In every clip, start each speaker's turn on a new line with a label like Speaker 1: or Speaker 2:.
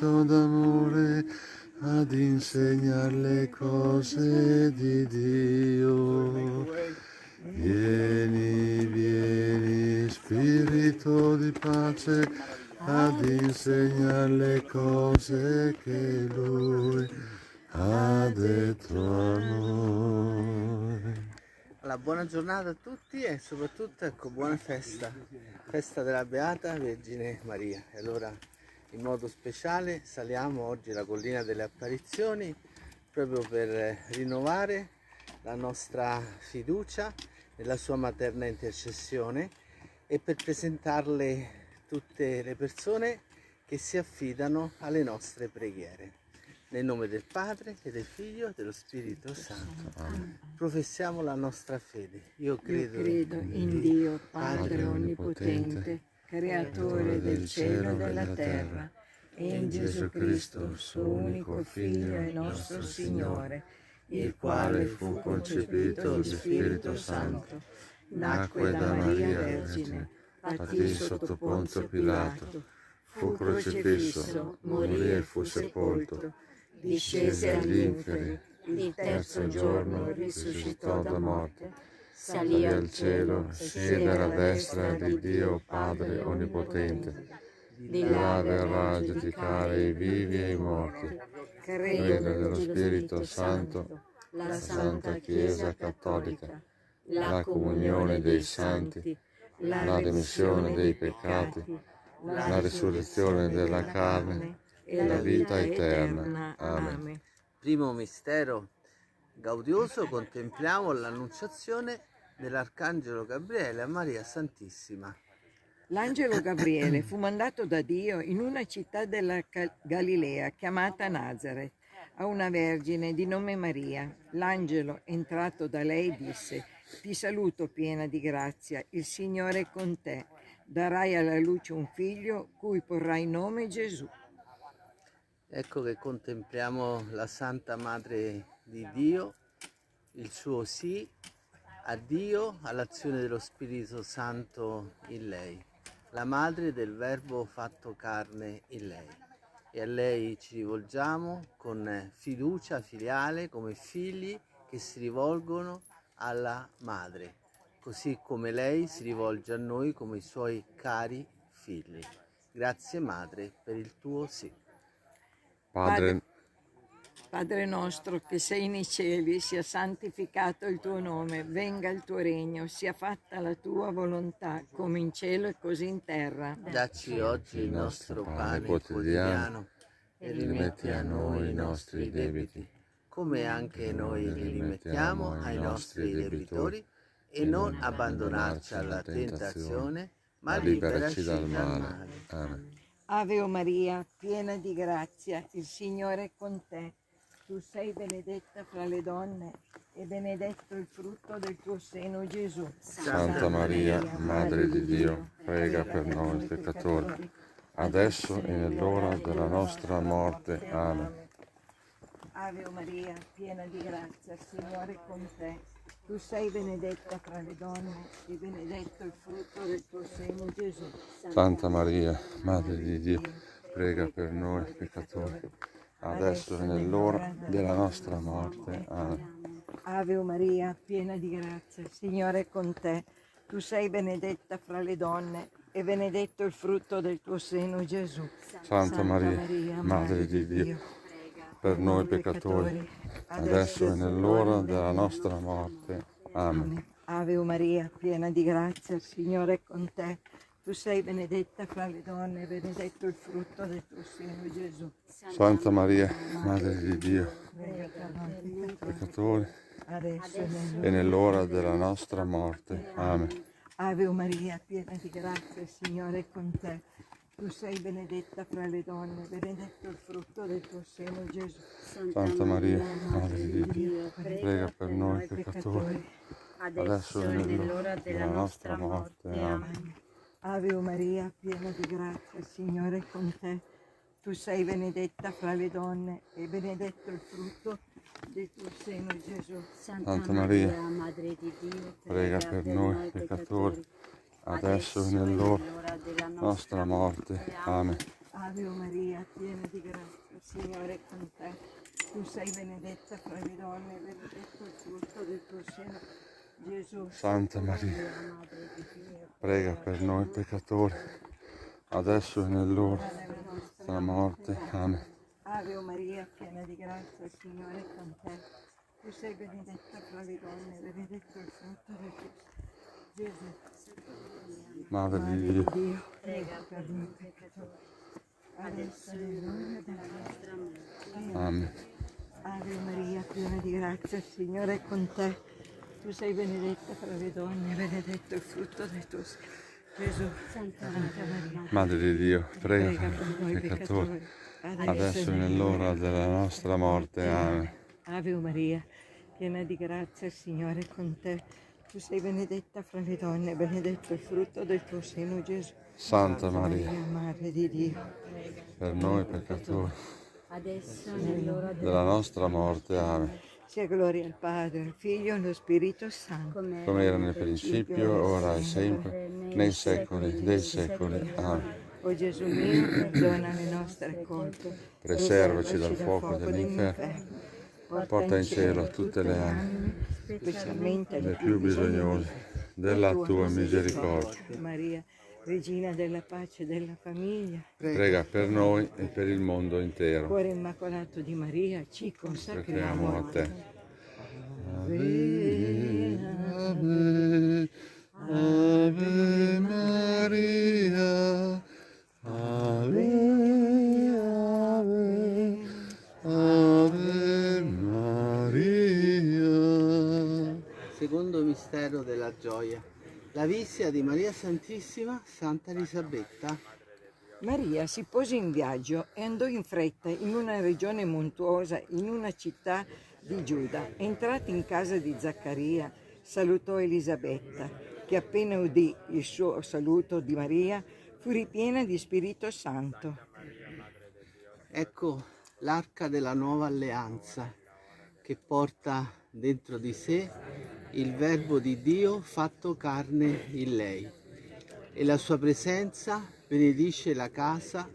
Speaker 1: spirito d'amore ad insegnare le cose di Dio. Vieni, vieni, spirito di pace, ad insegnare le cose che Lui ha detto a noi.
Speaker 2: Allora, buona giornata a tutti e soprattutto ecco, buona festa della Beata Vergine Maria. E allora in modo speciale saliamo oggi la collina delle apparizioni proprio per rinnovare la nostra fiducia nella sua materna intercessione e per presentarle tutte le persone che si affidano alle nostre preghiere. Nel nome del Padre e del Figlio e dello Spirito Santo. Amen. Professiamo la nostra fede. Io credo
Speaker 3: in Dio, Padre Onnipotente, Creatore del cielo e della terra, e in Gesù Cristo, suo unico Figlio e nostro Signore, il quale fu concepito di Spirito Santo, nacque da Maria Vergine, patì sotto Ponzio Pilato, fu crocifisso, morì e fu sepolto, discese agli inferi, il terzo giorno risuscitò da morte, salì al cielo, siede alla destra di Dio Padre Onnipotente, di là verrà a giudicare i vivi e i morti. Credo nello Spirito Santo, la Santa Chiesa Cattolica, la comunione dei santi, la remissione dei peccati, la risurrezione della carne e la vita eterna. Amen.
Speaker 2: Primo mistero gaudioso, contempliamo l'annunciazione dell'Arcangelo Gabriele a Maria Santissima.
Speaker 3: L'angelo Gabriele fu mandato da Dio in una città della Galilea chiamata Nazareth a una vergine di nome Maria. L'angelo, entrato da lei, disse: «Ti saluto piena di grazia, il Signore è con te. Darai alla luce un figlio cui porrai nome Gesù».
Speaker 2: Ecco che contempliamo la Santa Madre di Dio, il suo sì a Dio, all'azione dello Spirito Santo in lei, la Madre del Verbo fatto carne in lei. E a lei ci rivolgiamo con fiducia filiale come figli che si rivolgono alla Madre, così come lei si rivolge a noi come i suoi cari figli. Grazie Madre per il tuo sì.
Speaker 3: Padre nostro che sei nei cieli, sia santificato il tuo nome, venga il tuo regno, sia fatta la tua volontà, come in cielo e così in terra.
Speaker 2: Dacci oggi il nostro pane quotidiano e rimetti a noi i nostri debiti, come anche noi li rimettiamo ai nostri debitori, e non abbandonarci alla tentazione, ma liberaci dal male.
Speaker 1: Amen.
Speaker 3: Ave o Maria, piena di grazia, il Signore è con te. Tu sei benedetta fra le donne e benedetto il frutto del tuo seno, Gesù.
Speaker 1: Santa Maria, Madre di Dio, prega per noi peccatori, adesso e nell'ora della nostra morte. Amen.
Speaker 3: Ave o Maria, piena di grazia, il Signore è con te. Tu sei benedetta fra le donne e benedetto il frutto del tuo seno, Gesù.
Speaker 1: Santa Maria, Madre di Dio, prega per noi peccatori, adesso e nell'ora della nostra morte. Amen.
Speaker 3: Ave o Maria, piena di grazia, il Signore è con te. Tu sei benedetta fra le donne e benedetto il frutto del tuo seno, Gesù.
Speaker 1: Santa Maria, Madre di Dio, per noi peccatori, adesso e nell'ora della nostra morte. Amen.
Speaker 3: Ave o Maria, piena di grazia, il Signore è con te. Tu sei benedetta fra le donne e benedetto il frutto del tuo seno, Gesù.
Speaker 1: Santa Maria, Madre di Dio, peccatori,
Speaker 3: Adesso
Speaker 1: e nell'ora della nostra morte. Amen.
Speaker 3: Ave o Maria, piena di grazia, il Signore è con te. Tu sei benedetta fra le donne, benedetto il frutto del tuo seno, Gesù.
Speaker 1: Santa Maria, Madre di Dio, prega per noi peccatori, adesso e nell'ora della nostra morte. Amen.
Speaker 3: Ave o Maria, piena di grazia, il Signore è con te. Tu sei benedetta fra le donne e benedetto il frutto del tuo seno, Gesù.
Speaker 1: Santa Maria, Madre di Dio, prega per noi peccatori, adesso e nell'ora della nostra morte. Amen.
Speaker 3: Ave Maria, piena di grazia, il Signore è con te. Tu sei benedetta fra le donne, e benedetto il frutto del tuo seno, Gesù.
Speaker 1: Santa Maria, prega per noi peccatori, adesso e nell'ora della morte. Amen.
Speaker 3: Ave Maria, piena di grazia, il Signore è con te. Tu sei benedetta fra le donne, e benedetto il frutto del tuo seno, Gesù.
Speaker 1: Madre di Dio,
Speaker 3: Prega per noi peccatori, adesso e nell'ora della nostra morte.
Speaker 1: Amen.
Speaker 3: Ave Maria, piena di grazia, il Signore è con te. Tu sei benedetta fra le donne, benedetto il frutto del tuo seno, Gesù. Santa Maria,
Speaker 1: Madre di Dio, prega
Speaker 3: prega
Speaker 1: per
Speaker 3: per
Speaker 1: noi
Speaker 3: noi
Speaker 1: peccatori,
Speaker 3: peccatori,
Speaker 1: adesso e nell'ora della nostra morte. Amen.
Speaker 3: Ave Maria, piena di grazia, il Signore è con te. Tu sei benedetta fra le donne, benedetto il frutto del tuo seno, Gesù.
Speaker 1: Santa Maria,
Speaker 3: Madre di Dio,
Speaker 1: per noi peccatori,
Speaker 4: adesso nell'ora
Speaker 1: della nostra morte. Amen.
Speaker 3: sia gloria al Padre, al Figlio e allo Spirito Santo.
Speaker 1: Come era nel principio, ora e sempre, nei secoli dei secoli. Amen.
Speaker 3: O Gesù mio, perdona le nostre colpe,
Speaker 1: Preservaci dal fuoco dell'inferno, porta in cielo tutte le anime,
Speaker 3: specialmente
Speaker 1: le più bisognose della tua misericordia.
Speaker 3: Maria, Regina della pace e della famiglia,
Speaker 1: Prega per noi e per il mondo intero.
Speaker 3: Cuore immacolato di Maria, ci
Speaker 1: Sacriamo
Speaker 3: consacriamo
Speaker 1: a te.
Speaker 3: Ave,
Speaker 1: Ave Maria, Ave, Ave, Ave Maria.
Speaker 2: Secondo mistero della gioia. La visita di Maria Santissima, Santa Elisabetta.
Speaker 3: Maria si pose in viaggio e andò in fretta in una regione montuosa, in una città di Giuda. Entrata in casa di Zaccaria, salutò Elisabetta, che appena udì il suo saluto di Maria, fu ripiena di Spirito Santo.
Speaker 2: Ecco l'arca della nuova alleanza che porta dentro di sé il Verbo di Dio fatto carne in lei, e la sua presenza benedice la casa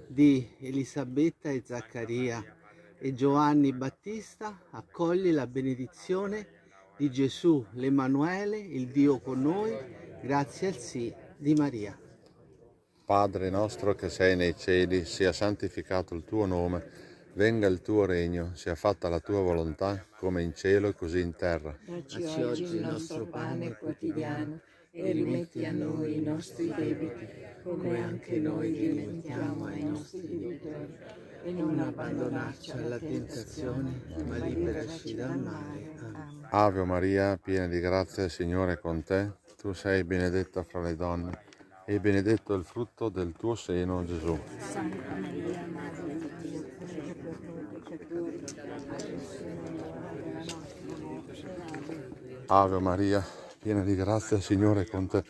Speaker 2: di Elisabetta e Zaccaria, e Giovanni Battista accoglie la benedizione di Gesù, l'Emanuele, il Dio con noi, grazie al sì di Maria.
Speaker 1: Padre nostro che sei nei cieli, sia santificato il tuo nome, venga il tuo regno, sia fatta la tua volontà, come in cielo così in terra.
Speaker 3: Dacci oggi il nostro pane quotidiano e rimetti a noi i nostri debiti, come anche noi rimettiamo ai nostri debitori. E non abbandonarci alla tentazione, ma liberaci dal male. Amen.
Speaker 1: Ave Maria, piena di grazia, il Signore è con te. Tu sei benedetta fra le donne e benedetto il frutto del tuo seno, Gesù.
Speaker 3: Santa Maria, Madre di Dio, prega per noi peccatori, adesso e nell'ora della nostra morte. Amen.
Speaker 1: Ave Maria, piena di grazia, il Signore è con te.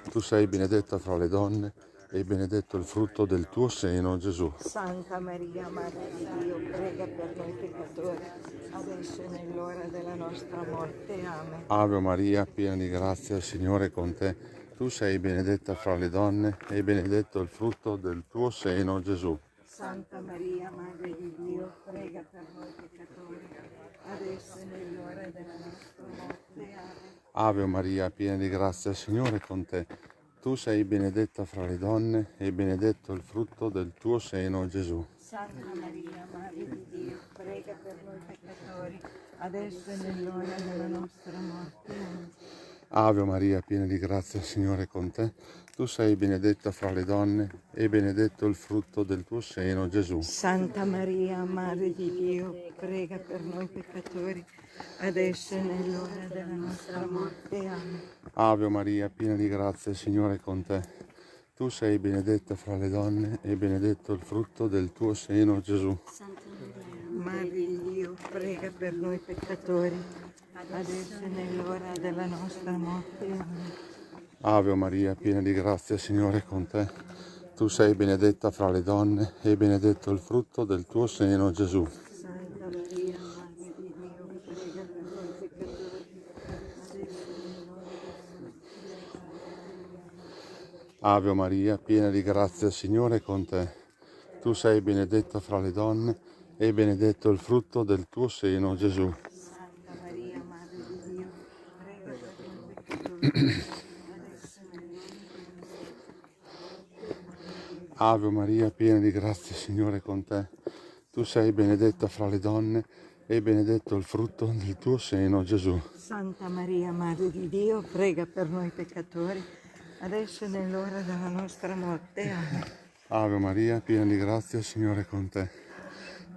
Speaker 1: Tu sei benedetta fra le donne e benedetto il frutto del tuo seno, Gesù.
Speaker 3: Santa Maria, Madre di Dio, prega per noi peccatori, adesso e nell'ora della nostra morte. Amen.
Speaker 1: Ave Maria, piena di grazia, il Signore è con te. Tu sei benedetta fra le donne e benedetto il frutto del tuo seno, Gesù.
Speaker 3: Santa Maria, Madre di Dio, prega per noi peccatori, adesso e nell'ora della nostra morte. Amen.
Speaker 1: Ave Maria, piena di grazia, il Signore è con te. Tu sei benedetta fra le donne e benedetto il frutto del tuo seno, Gesù.
Speaker 3: Santa Maria, Madre di Dio, prega per noi peccatori, adesso e nell'ora della nostra morte. Amen.
Speaker 1: Ave Maria, piena di grazia, il Signore è con te. Tu sei benedetta fra le donne e benedetto il frutto del tuo seno, Gesù.
Speaker 3: Santa Maria, Madre di Dio, prega per noi peccatori, adesso e nell'ora della nostra morte. Amen.
Speaker 1: Ave Maria, piena di grazia, il Signore è con te. Tu sei benedetta fra le donne e benedetto il frutto del tuo seno, Gesù.
Speaker 3: Madre di Dio, prega per noi peccatori, adesso e nell'ora della nostra morte. Amen.
Speaker 1: Ave Maria, piena di grazia, il Signore è con te. Tu sei benedetta fra le donne e benedetto il frutto del tuo seno, Gesù.
Speaker 3: Santa Maria, Madre di Dio, prega per noi peccatori, adesso e nell'ora della nostra morte.
Speaker 1: Ave Maria, piena di grazia, il Signore è con te. Tu sei benedetta fra le donne e benedetto il frutto del tuo seno, Gesù.
Speaker 3: Santa Maria, Madre di Dio, prega per noi peccatori, adesso e nell'ora
Speaker 1: Ave Maria, piena di grazia, Signore è con te. Tu sei benedetta fra le donne e benedetto il frutto del tuo seno, Gesù.
Speaker 3: Santa Maria, Madre di Dio, prega per noi peccatori, adesso e nell'ora della nostra morte. Amen.
Speaker 1: Ave Maria, piena di grazia, Signore è con te.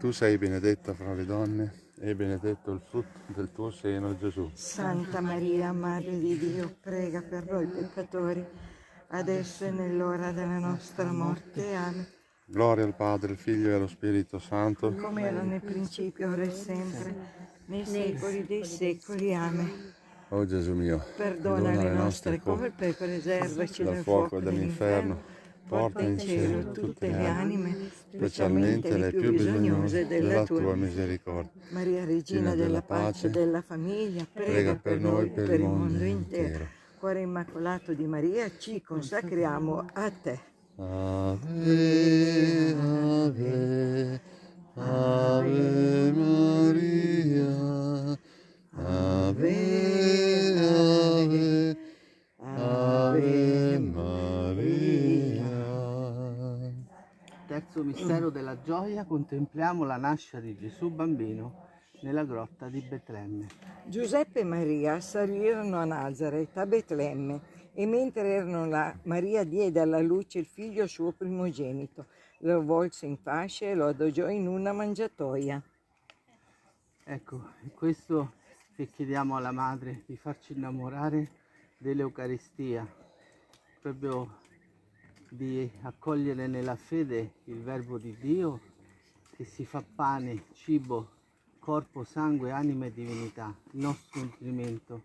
Speaker 1: Tu sei benedetta fra le donne e benedetto il frutto del tuo seno, Gesù.
Speaker 3: Santa Maria, Madre di Dio, prega per noi peccatori, adesso e nell'ora della nostra morte. Amen.
Speaker 1: Gloria al Padre, al Figlio e allo Spirito Santo.
Speaker 3: Come era nel principio, ora e sempre, nei secoli dei secoli. Amen.
Speaker 1: O Gesù mio,
Speaker 3: Perdona le nostre colpe e preservaci
Speaker 1: dal
Speaker 3: dal
Speaker 1: fuoco dell'inferno. Porta in cielo tutte le anime, specialmente le più bisognose della tua misericordia.
Speaker 3: Maria, Regina della pace e della famiglia, prega per noi, per il mondo intero. Cuore immacolato di Maria, ci consacriamo a te.
Speaker 1: Ave, ave, ave Maria, ave, ave, ave Maria.
Speaker 2: Terzo mistero della gioia, contempliamo la nascita di Gesù bambino nella grotta di Betlemme.
Speaker 3: Giuseppe e Maria salirono a Nazaret, a Betlemme, e mentre erano là, Maria diede alla luce il figlio suo primogenito, lo avvolse in fasce e lo adagiò in una mangiatoia.
Speaker 2: Ecco, è questo che chiediamo alla Madre, di farci innamorare dell'Eucaristia, proprio di accogliere nella fede il Verbo di Dio che si fa pane, cibo, corpo, sangue, anima e divinità, il nostro nutrimento.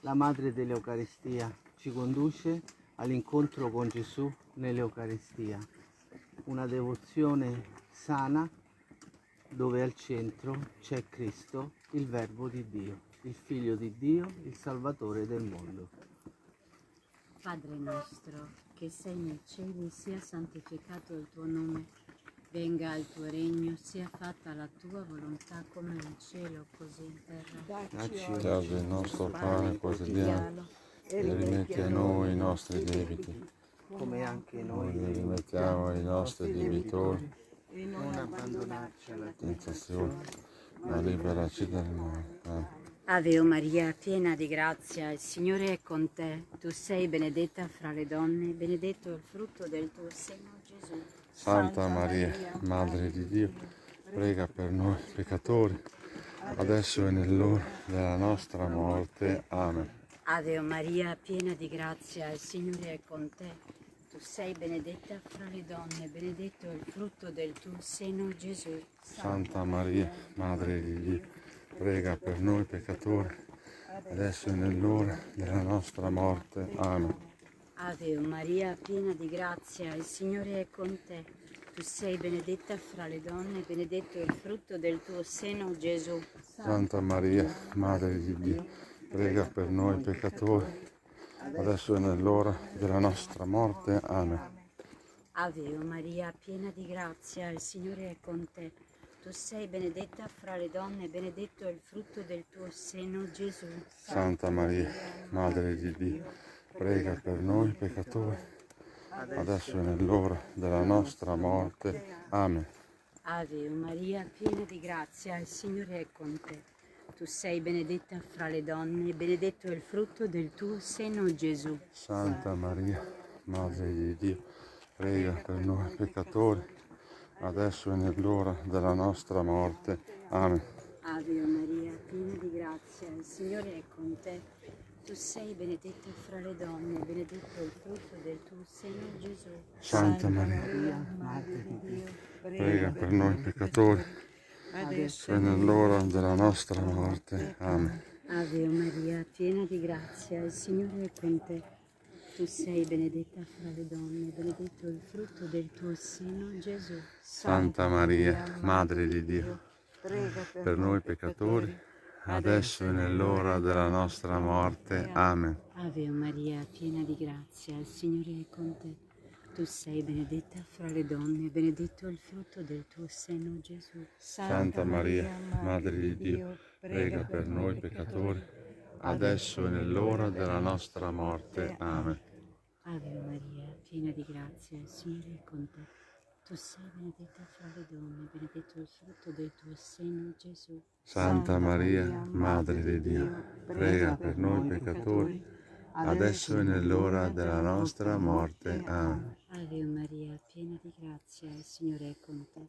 Speaker 2: La Madre dell'Eucaristia ci conduce all'incontro con Gesù nell'Eucaristia, una devozione sana dove al centro c'è Cristo, il Verbo di Dio, il Figlio di Dio, il Salvatore del mondo.
Speaker 4: Padre nostro, che sei nei cieli, sia santificato il tuo nome, venga il tuo regno, sia fatta la tua volontà come in cielo così in terra.
Speaker 1: Dacci oggi il nostro pane quotidiano e rimetti a noi i nostri debiti,
Speaker 2: Come anche
Speaker 1: noi
Speaker 2: noi
Speaker 1: li rimettiamo ai nostri debitori,
Speaker 2: e non abbandonarci alla
Speaker 1: tentazione, ma liberaci dal male. Amen.
Speaker 4: Ave Maria, piena di grazia, il Signore è con te. Tu sei benedetta fra le donne, benedetto il frutto del tuo seno, Gesù.
Speaker 1: Santa Maria, Madre di Dio, prega per noi peccatori, adesso e nell'ora della nostra morte. Amen.
Speaker 4: Ave Maria, piena di grazia, il Signore è con te. Tu sei benedetta fra le donne, benedetto il frutto del tuo seno, Gesù.
Speaker 1: Santa Maria, Madre di Dio, prega per noi peccatori, adesso e nell'ora della nostra morte. Amen.
Speaker 4: Ave Maria, piena di grazia, il Signore è con te. Tu sei benedetta fra le donne, benedetto il frutto del tuo seno, Gesù.
Speaker 1: Santa Maria, Madre di Dio, prega per noi peccatori, adesso e nell'ora della nostra morte. Amen.
Speaker 4: Ave Maria, piena di grazia, il Signore è con te. Tu sei benedetta fra le donne, benedetto il frutto del tuo seno, Gesù.
Speaker 1: Santa Maria, Madre di Dio, prega per noi peccatori, adesso e nell'ora della nostra morte. Amen.
Speaker 4: Ave Maria, piena di grazia, il Signore è con te. Tu sei benedetta fra le donne, benedetto il frutto del tuo seno, Gesù.
Speaker 1: Santa Maria, Madre di Dio, prega per noi peccatori, adesso e nell'ora della nostra morte. Amen.
Speaker 4: Ave Maria, piena di grazia, il Signore è con te. Tu sei benedetta fra le donne, benedetto il frutto del tuo seno, Gesù.
Speaker 1: Santa Maria,
Speaker 2: Madre di Dio,
Speaker 1: prega per noi peccatori, adesso e nell'ora della nostra morte. Amen.
Speaker 4: Ave Maria, piena di grazia, il Signore è con te. Tu sei benedetta fra le donne, benedetto il frutto del tuo seno, Gesù.
Speaker 1: Santa Maria, Madre di Dio,
Speaker 3: Prega
Speaker 1: per noi peccatori, adesso e nell'ora della nostra morte. Amen.
Speaker 4: Ave Maria, piena di grazia, il Signore è con te. Tu sei benedetta fra le donne, benedetto il frutto del tuo seno, Gesù.
Speaker 1: Santa Maria, Madre di Dio, prega per noi peccatori, adesso e nell'ora della nostra morte. Amen.
Speaker 4: Ave Maria, piena di grazia, il Signore è con te. Tu sei benedetta fra le donne, benedetto il frutto del tuo seno, Gesù.
Speaker 1: Santa Maria, Madre di Dio, prega per noi peccatori, adesso e nell'ora della nostra morte. Amen.
Speaker 4: Ave Maria, piena di grazia, il Signore è con te.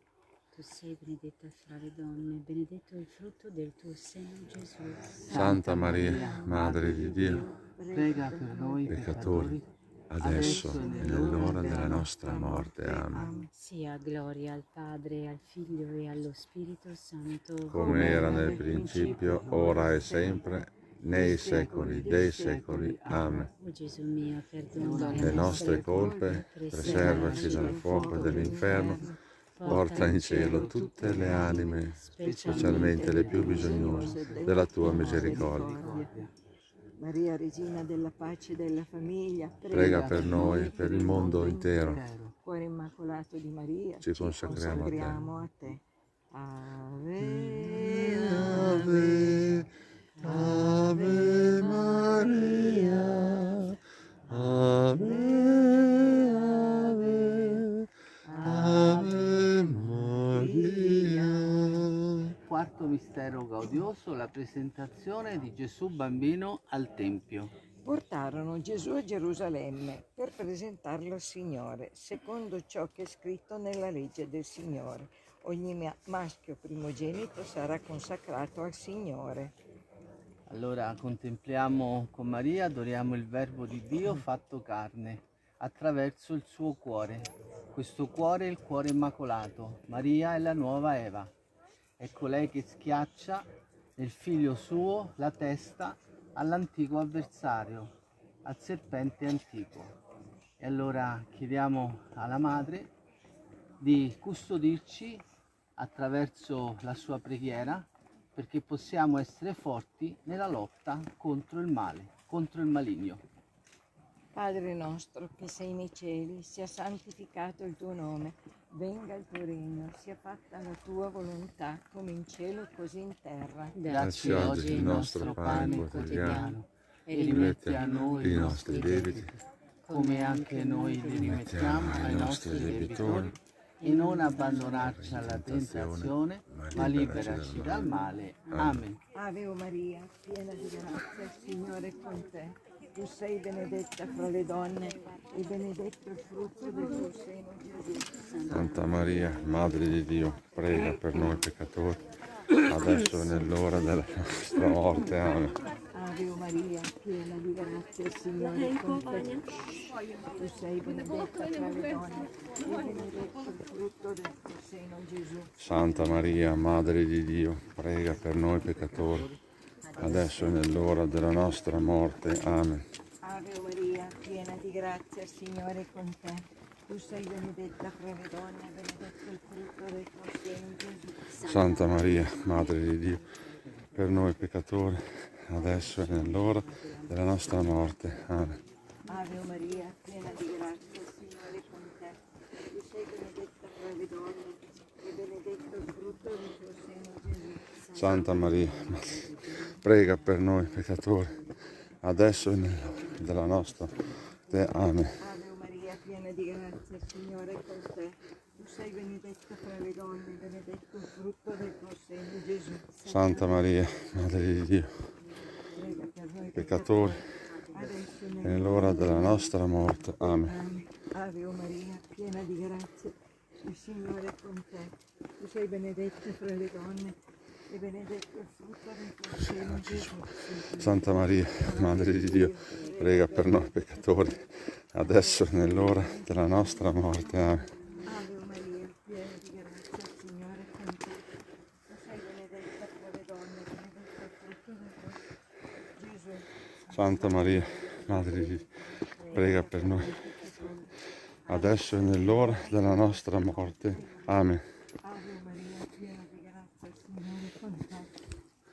Speaker 4: Tu sei benedetta fra le donne, benedetto il frutto del tuo seno, Gesù.
Speaker 1: Santa Maria, Madre di Dio,
Speaker 2: Prega per noi
Speaker 1: peccatori, adesso e nell'ora della nostra morte. Amen.
Speaker 4: Sia gloria al Padre, al Figlio e allo Spirito Santo,
Speaker 1: Come era nel principio, ora e sempre, nei secoli dei secoli. Amen.
Speaker 4: O Gesù mio, perdona
Speaker 1: Le nostre colpe, preservaci dal fuoco dell'inferno, porta in cielo tutte le anime, specialmente le più bisognose della tua misericordia.
Speaker 3: Maria, Regina della pace e della famiglia,
Speaker 1: Prega per noi e per il mondo intero.
Speaker 3: Cuore immacolato di Maria,
Speaker 1: Ci consacriamo a te.
Speaker 3: a te. Ave,
Speaker 1: Ave, Ave Maria, Ave, Ave, Ave Maria.
Speaker 2: Quarto mistero gaudioso, la presentazione di Gesù bambino al Tempio.
Speaker 3: Portarono Gesù a Gerusalemme per presentarlo al Signore, secondo ciò che è scritto nella legge del Signore. Ogni maschio primogenito sarà consacrato al Signore.
Speaker 2: Allora contempliamo con Maria, adoriamo il Verbo di Dio fatto carne attraverso il suo cuore. Questo cuore è il cuore immacolato. Maria è la nuova Eva. È colei che schiaccia nel figlio suo la testa all'antico avversario, al serpente antico. E allora chiediamo alla Madre di custodirci attraverso la sua preghiera, perché possiamo essere forti nella lotta contro il male, contro il maligno.
Speaker 3: Padre nostro che sei nei cieli, sia santificato il tuo nome, venga il tuo regno, sia fatta la tua volontà, come in cielo così in terra.
Speaker 1: Dacci oggi il nostro pane quotidiano e rimetti a noi i nostri debiti,
Speaker 2: come anche noi li rimettiamo ai nostri debitori, e non abbandonarci alla tentazione, ma liberaci dal male. Amen.
Speaker 3: Ave Maria, piena di grazia, il Signore è con te. Tu sei benedetta fra le donne e benedetto il frutto del tuo seno, Gesù.
Speaker 1: Santa Maria, Madre di Dio, prega per noi peccatori, adesso e nell'ora della nostra morte. Amen.
Speaker 3: Ave Maria, piena di grazia, il Signore è con te. Tu sei benedetta fra le donne e benedetto il frutto del tuo seno, Gesù.
Speaker 1: Santa Maria, Madre di Dio, prega per noi peccatori, adesso e nell'ora della nostra morte. Amen.
Speaker 3: Ave Maria, piena di grazia, il Signore è con te. Tu sei benedetta fra le donne e benedetto il frutto del tuo seno, Gesù.
Speaker 1: Santa Maria, Madre di Dio, per noi peccatori, adesso e nell'ora della nostra morte. Amen.
Speaker 3: Ave Maria, piena di grazia, il Signore è con te. Tu sei benedetta fra le donne e benedetto il frutto del tuo seno, Gesù.
Speaker 1: Santa Maria, prega per noi peccatori, adesso e nell'ora della nostra morte. Amen.
Speaker 3: Ave Maria, piena di grazia, il Signore è con te. Tu sei benedetta fra le donne e benedetto il frutto del tuo seno, Gesù.
Speaker 1: Santa Maria, Madre di Dio,
Speaker 3: Prega per noi
Speaker 1: peccatori,
Speaker 3: adesso e
Speaker 1: e nell'ora della nostra morte. Amen.
Speaker 3: Amen. Ave Maria, piena di grazia, il Signore è con te. Tu sei benedetta fra le donne e benedetto il frutto del tuo seno, Gesù.
Speaker 1: Santa Maria, Madre di Dio, prega per noi peccatori, adesso e nell'ora della nostra morte. Amen.
Speaker 3: Ave Maria, piena di grazia, il Signore è con te. Tu sei benedetta fra le donne e benedetto il frutto del tuo seno, Gesù.
Speaker 1: Santa Maria, Madre di Dio, prega per noi, adesso e nell'ora della nostra morte. Amen.
Speaker 3: Ave Maria, piena di grazia, il Signore è con te.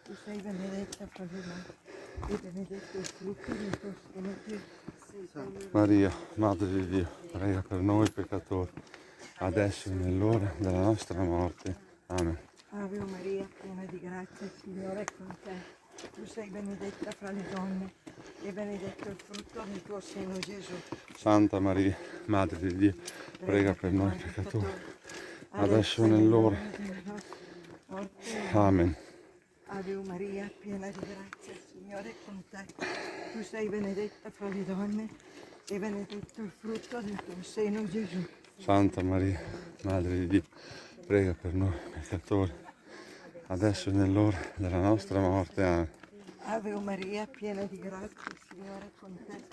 Speaker 3: Tu sei benedetta fra le donne e benedetto il frutto del tuo seno, Gesù.
Speaker 1: Maria, Madre di Dio, prega per noi peccatori, adesso e nell'ora della nostra morte. Amen.
Speaker 3: Ave Maria, piena di grazia, il Signore è con te. Tu sei benedetta fra le donne e benedetto il frutto del tuo seno, Gesù.
Speaker 1: Santa Maria, Madre di Dio, prega per noi peccatori, adesso e nell'ora. Amen.
Speaker 3: Ave Maria, piena di grazia, il Signore è con te. Tu sei benedetta fra le donne e benedetto il frutto del tuo seno, Gesù.
Speaker 1: Santa Maria, Madre di Dio, prega per noi peccatori, adesso e nell'ora della nostra morte. Amen.
Speaker 3: Ave Maria, piena di grazia, il Signore è con te.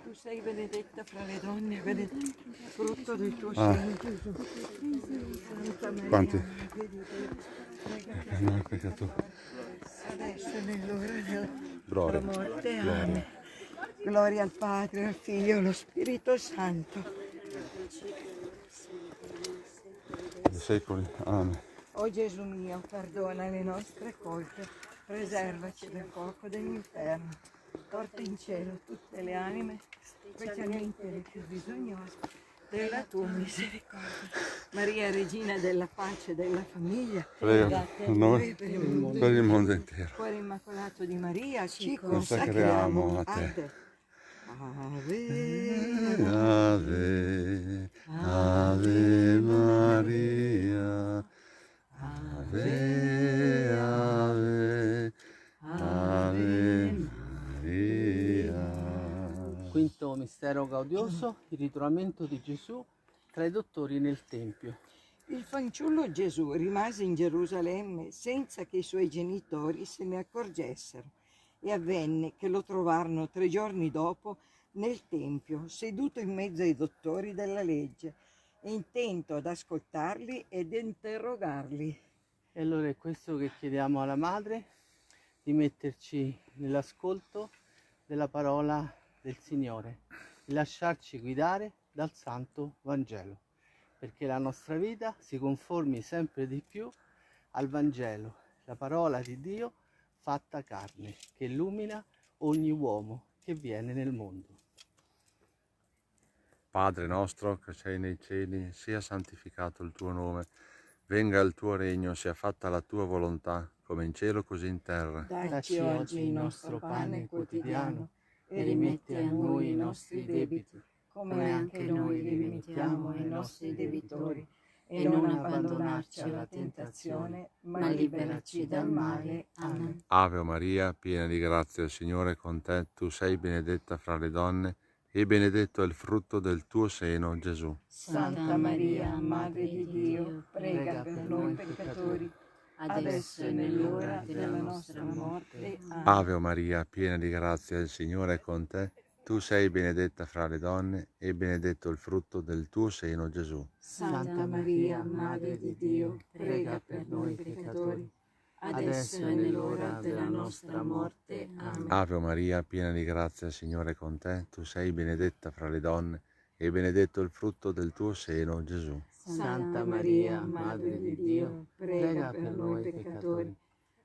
Speaker 3: Tu sei benedetta fra le donne e benedetto il frutto del tuo seno, Gesù. Santa Maria,
Speaker 1: Quanti?
Speaker 3: Madre di Dio, prega
Speaker 1: Per noi peccatori.
Speaker 3: adesso e nell'ora della
Speaker 1: Gloria.
Speaker 3: morte. Amen. Gloria al Padre, al Figlio e allo Spirito Santo.
Speaker 1: Dei secoli. Amen.
Speaker 3: O Gesù mio, perdona le nostre colpe, preservaci dal fuoco dell'inferno, porta in cielo tutte le anime, specialmente le più bisognose della tua misericordia. Maria, Regina della pace e della famiglia,
Speaker 1: Prega per noi, per il mondo intero.
Speaker 3: Cuore immacolato di Maria, ci
Speaker 1: Consacriamo
Speaker 3: consacriamo
Speaker 1: a te.
Speaker 3: a te.
Speaker 1: Ave, Ave Maria, Ave, Ave, Ave Maria.
Speaker 2: Quinto mistero gaudioso, il ritrovamento di Gesù tra i dottori nel Tempio.
Speaker 3: Il fanciullo Gesù rimase in Gerusalemme senza che i suoi genitori se ne accorgessero e avvenne che lo trovarono 3 giorni dopo nel Tempio, seduto in mezzo ai dottori della legge, intento ad ascoltarli ed interrogarli.
Speaker 2: E allora è questo che chiediamo alla Madre, di metterci nell'ascolto della parola del Signore e lasciarci guidare dal Santo Vangelo, perché la nostra vita si conformi sempre di più al Vangelo, la parola di Dio fatta carne, che illumina ogni uomo che viene nel mondo.
Speaker 1: Padre nostro che sei nei cieli, sia santificato il tuo nome, venga il tuo regno, sia fatta la tua volontà, come in cielo così in terra.
Speaker 3: Dacci oggi il nostro pane quotidiano e rimetti a noi i nostri debiti, come anche noi li rimettiamo ai nostri debitori, e non abbandonarci alla tentazione, ma liberaci dal male. Amen.
Speaker 1: Ave Maria, piena di grazia, il Signore è con te, tu sei benedetta fra le donne, e benedetto è il frutto del tuo seno, Gesù.
Speaker 3: Santa Maria, Madre di Dio, prega per noi peccatori, adesso e nell'ora della nostra morte. Amen.
Speaker 1: Ave Maria, piena di grazia, il Signore è con te, tu sei benedetta fra le donne, e benedetto il frutto del tuo seno, Gesù.
Speaker 3: Santa Maria, Madre di Dio, prega per noi peccatori, adesso e nell'ora della nostra morte. Amen.
Speaker 1: Ave Maria, piena di grazia, il Signore è con te, tu sei benedetta fra le donne, e benedetto il frutto del tuo seno, Gesù.
Speaker 3: Santa Maria, Madre di Dio, prega per noi peccatori,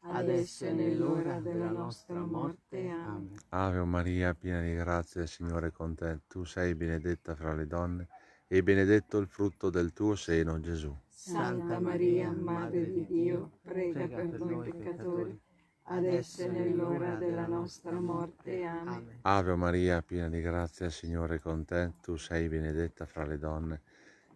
Speaker 3: adesso e nell'ora della nostra morte. Amen.
Speaker 1: Ave Maria, piena di grazia, il Signore è con te, tu sei benedetta fra le donne, e benedetto il frutto del tuo seno, Gesù.
Speaker 3: Santa Maria, Madre di Dio, prega per noi peccatori, adesso e nell'ora della nostra morte. Amen.
Speaker 1: Ave Maria, piena di grazia, il Signore è con te, tu sei benedetta fra le donne,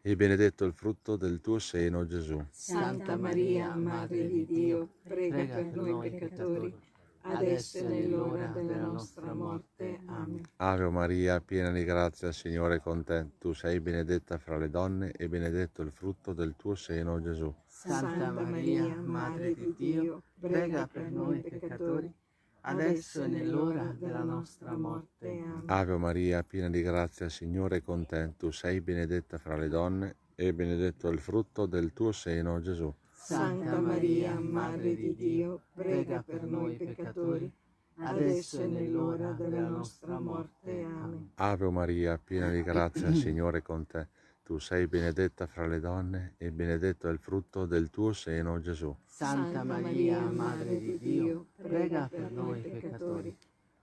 Speaker 1: e benedetto il frutto del tuo seno, Gesù.
Speaker 3: Santa Maria, Madre di Dio, prega per noi peccatori, adesso e nell'ora della nostra morte. Amen.
Speaker 1: Ave Maria, piena di grazia, il Signore è con te, tu sei benedetta fra le donne, e benedetto il frutto del tuo seno, Gesù.
Speaker 3: Santa Maria, Madre di Dio, prega per noi peccatori, adesso e nell'ora della nostra morte. Amen.
Speaker 1: Ave Maria, piena di grazia, il Signore è con te, tu sei benedetta fra le donne, e benedetto il frutto del tuo seno, Gesù.
Speaker 3: Santa Maria, Madre di Dio, prega per noi peccatori, adesso e nell'ora della nostra morte. Amen.
Speaker 1: Ave Maria, piena di grazia, il Signore è con te, tu sei benedetta fra le donne, e benedetto è il frutto del tuo seno, Gesù.
Speaker 2: Santa Maria, Madre di Dio, prega per noi peccatori,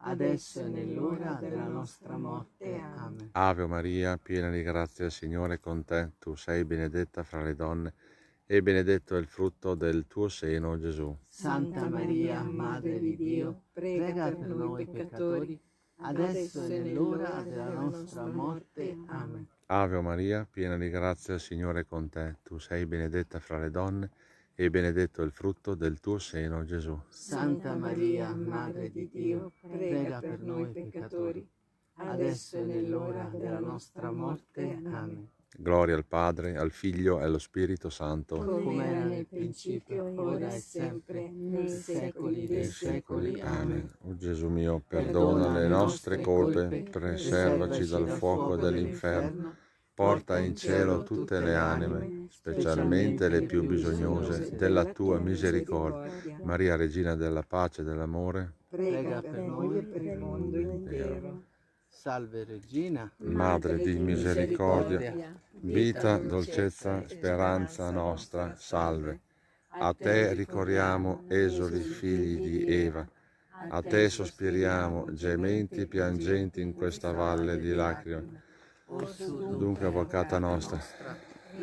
Speaker 2: adesso e nell'ora della nostra morte. Amen.
Speaker 1: Ave Maria, piena di grazia, il Signore è con te. Tu sei benedetta fra le donne e benedetto è il frutto del tuo seno, Gesù.
Speaker 2: Santa Maria, Madre di Dio, prega per noi peccatori, adesso e nell'ora della nostra morte. Amen.
Speaker 1: Ave Maria, piena di grazia, il Signore è con te. Tu sei benedetta fra le donne e benedetto è il frutto del tuo seno, Gesù.
Speaker 2: Santa Maria, Madre di Dio, prega per noi peccatori, adesso e nell'ora della nostra morte. Amen.
Speaker 1: Gloria al Padre, al Figlio e allo Spirito Santo.
Speaker 2: Come era nel principio, ora e sempre, nei secoli dei secoli. Amen.
Speaker 1: O Gesù mio, perdona le nostre colpe, preservaci dal fuoco dell'inferno, porta in cielo tutte le anime, specialmente le più bisognose della tua misericordia. Maria, Regina della pace e dell'amore,
Speaker 2: Prega per noi
Speaker 3: e per il mondo intero.
Speaker 2: Salve Regina,
Speaker 1: Madre di misericordia, vita, dolcezza, speranza nostra, salve. A te ricorriamo, esuli figli di Eva, a te sospiriamo, gementi e piangenti in questa valle di lacrime. Dunque, avvocata nostra,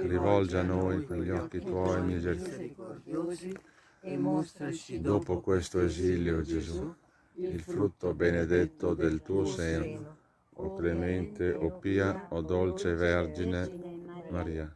Speaker 1: rivolgi a noi con gli occhi tuoi misericordiosi
Speaker 2: e mostraci
Speaker 1: dopo questo esilio, Gesù, il frutto benedetto del tuo seno, o clemente, o pia, o dolce Vergine Maria.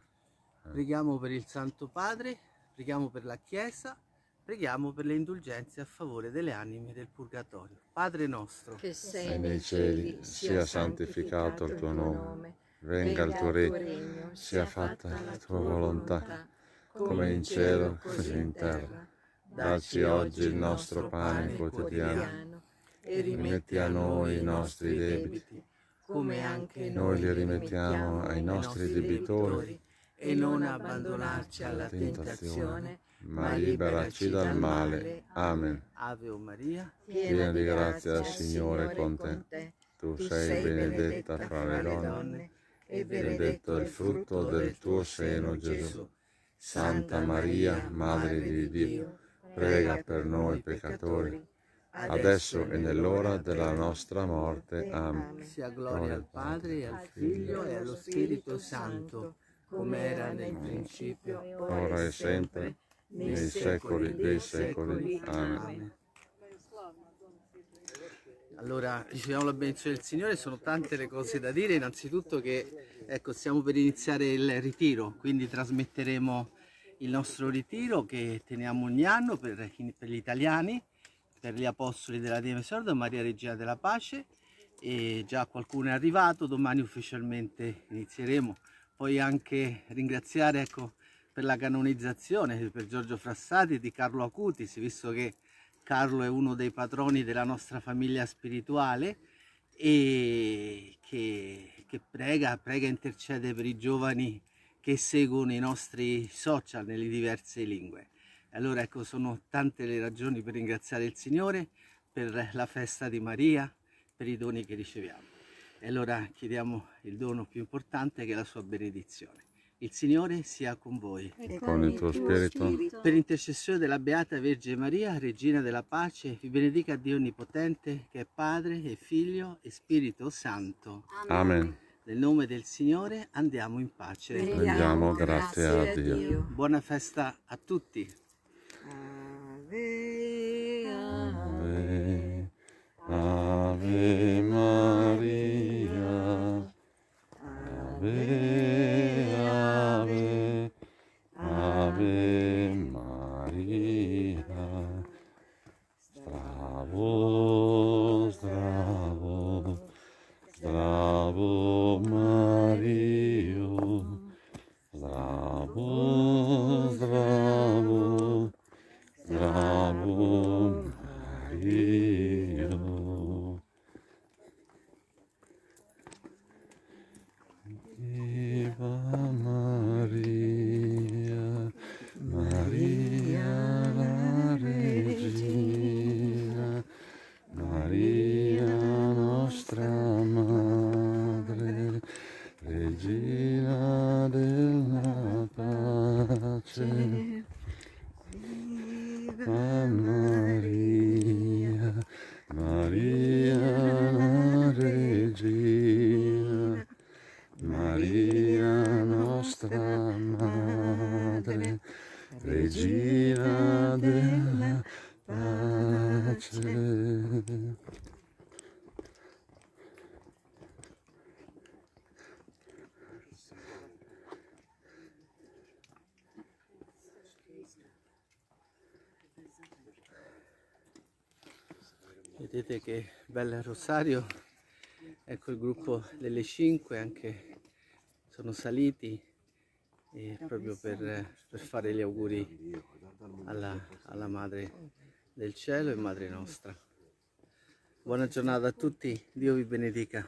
Speaker 2: Preghiamo per il Santo Padre, preghiamo per la Chiesa, preghiamo per le indulgenze a favore delle anime del Purgatorio. Padre nostro,
Speaker 3: Che
Speaker 1: sei nei cieli, sia santificato il tuo nome, venga il tuo regno, sia fatta la tua volontà, come in cielo, così in terra. Dacci oggi il nostro pane quotidiano,
Speaker 3: e
Speaker 1: rimetti a noi i nostri debiti,
Speaker 2: come anche
Speaker 1: noi li rimettiamo ai nostri debitori,
Speaker 2: e non abbandonarci alla
Speaker 1: tentazione, ma liberaci dal male. Amen.
Speaker 2: Ave o Maria,
Speaker 1: Piena di grazia, il Signore è con te. Tu sei benedetta fra le donne, e benedetto è il frutto del tuo seno, Gesù. Santa Maria, Madre di Dio, prega per noi peccatori, adesso e nell'ora della nostra morte. Amen.
Speaker 2: sia gloria al Padre, e al Figlio e allo Spirito Santo, come era nel principio,
Speaker 1: Ora e sempre, nei secoli dei secoli. Amen.
Speaker 2: Allora, riceviamo la benedizione del Signore, sono tante le cose da dire, innanzitutto che ecco, stiamo per iniziare il ritiro, quindi trasmetteremo il nostro ritiro che teniamo ogni anno per gli italiani, per gli apostoli della Dea Misericorde, Maria Regina della Pace, e già qualcuno è arrivato, domani ufficialmente inizieremo. Poi anche ringraziare ecco, per la canonizzazione per Giorgio Frassati di Carlo Acutis, visto che Carlo è uno dei patroni della nostra famiglia spirituale e che prega e intercede per i giovani che seguono i nostri social nelle diverse lingue. Allora ecco, sono tante le ragioni per ringraziare il Signore per la festa di Maria, per i doni che riceviamo. E allora chiediamo il dono più importante, che è la sua benedizione. Il Signore sia con voi.
Speaker 1: Con il tuo spirito.
Speaker 2: Per intercessione della Beata Vergine Maria, Regina della Pace, vi benedica Dio Onnipotente, che è Padre e Figlio e Spirito Santo.
Speaker 1: Amen.
Speaker 2: Nel nome del Signore andiamo in pace.
Speaker 1: Rendiamo grazie a Dio.
Speaker 2: Buona festa a tutti.
Speaker 3: Ave,
Speaker 1: Ave, Ave Maria, Ave, Ave, Ave Maria, Zdravo, zdravo, zdravo Mario, zdravo, zdravo, zdravo Mario. Viva Maria, Maria la Regina, Maria nostra Madre, Regina della pace. Viva Maria, Maria Madre, Regina della pace.
Speaker 2: Vedete che bel rosario, ecco il gruppo delle 5 anche sono saliti proprio per fare gli auguri alla Madre del Cielo e Madre nostra. Buona giornata a tutti, Dio vi benedica.